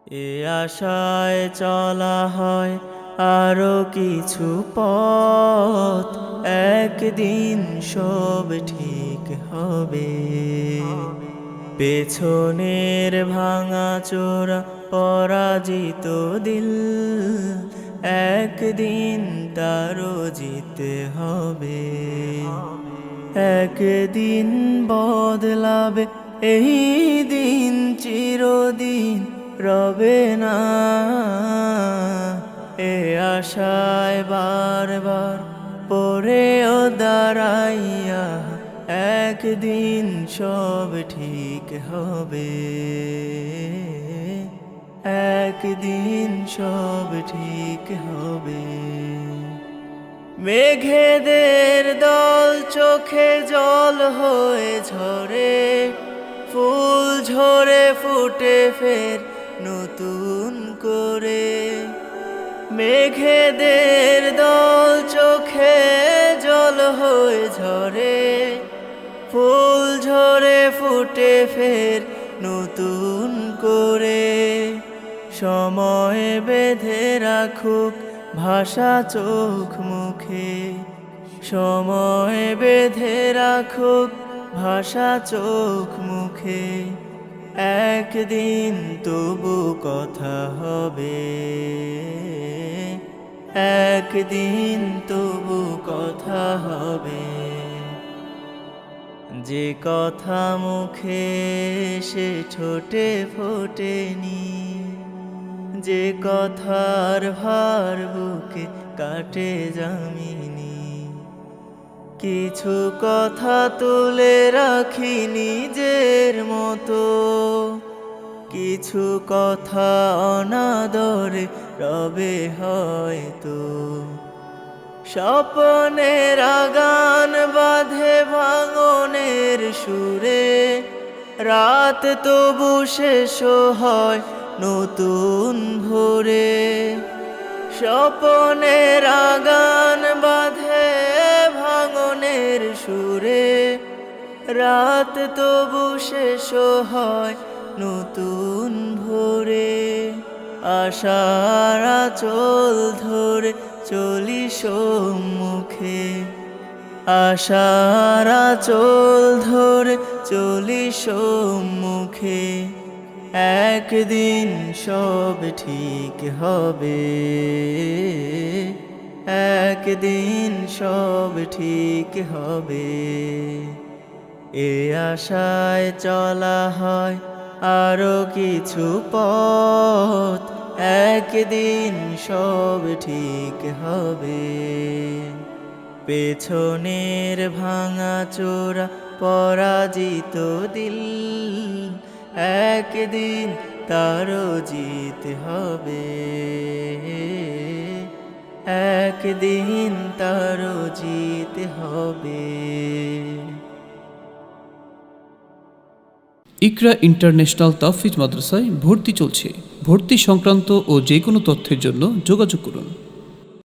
এ আশায় চলা হয় আরো কিছু পথ, একদিন সব ঠিক হবে। পেছনের ভাঙা চোরা পরাজিত দিল, একদিন তারও জিতে হবে। একদিন বদলাবে এই দিন, চিরদিন রবে না। এ আশায় বারবার পড়েও দাঁড়াইয়া, একদিন সব ঠিক হবে। একদিন সব ঠিক হবে। মেঘেদের দল চোখে জল হয়ে ঝরে, ফুল ঝরে ফুটে ফের নতুন করে। মেঘেদের দল চোখে জল হয়ে ঝরে, ফুল ঝরে ফুটে ফের নতুন করে। সময় বেঁধে রাখুক ভাষা চোখ মুখে, সময় বেঁধে রাখুক ভাষা চোখ মুখে। একদিন তবু কথা হবে, একদিন তবু কথা হবে। যে কথা মুখে সে ঠোঁটে ফোটেনি, যে কথার ভার বুকে কাটে যামিনি। কিছু কথা তুলে রাখি নিজের মতো, কিছু কথা অনাদরে রবে হয়তো। স্বপ্নের আগান বাঁধে ভাঙনের সুরে, রাত তবু শেষ হয় নতুন ভোরে। স্বপ্নের আগান বাঁধে ভাঙনের সুরে, রাত তবু শেষ হয় নতুন ভোরে। আশার আঁচল ধরে চলি সম্মুখে, আশার আঁচল ধরে চলি সম্মুখে। একদিন সব ঠিক হবে, একদিন সব ঠিক হবে। এ আশায় চলা হয় আরো কিছু পথ, একদিন সব ঠিক হবে। পেছনের ভাঙা চোরা পরাজিত দিল, একদিন তারও জিত হবে। একদিন তারও জিত হবে। ইকরা ইন্টারন্যাশনাল তাফিজ মাদ্রাসায় ভর্তি চলছে। ভর্তি সংক্রান্ত ও যে কোনো তথ্যের জন্য যোগাযোগ করুন।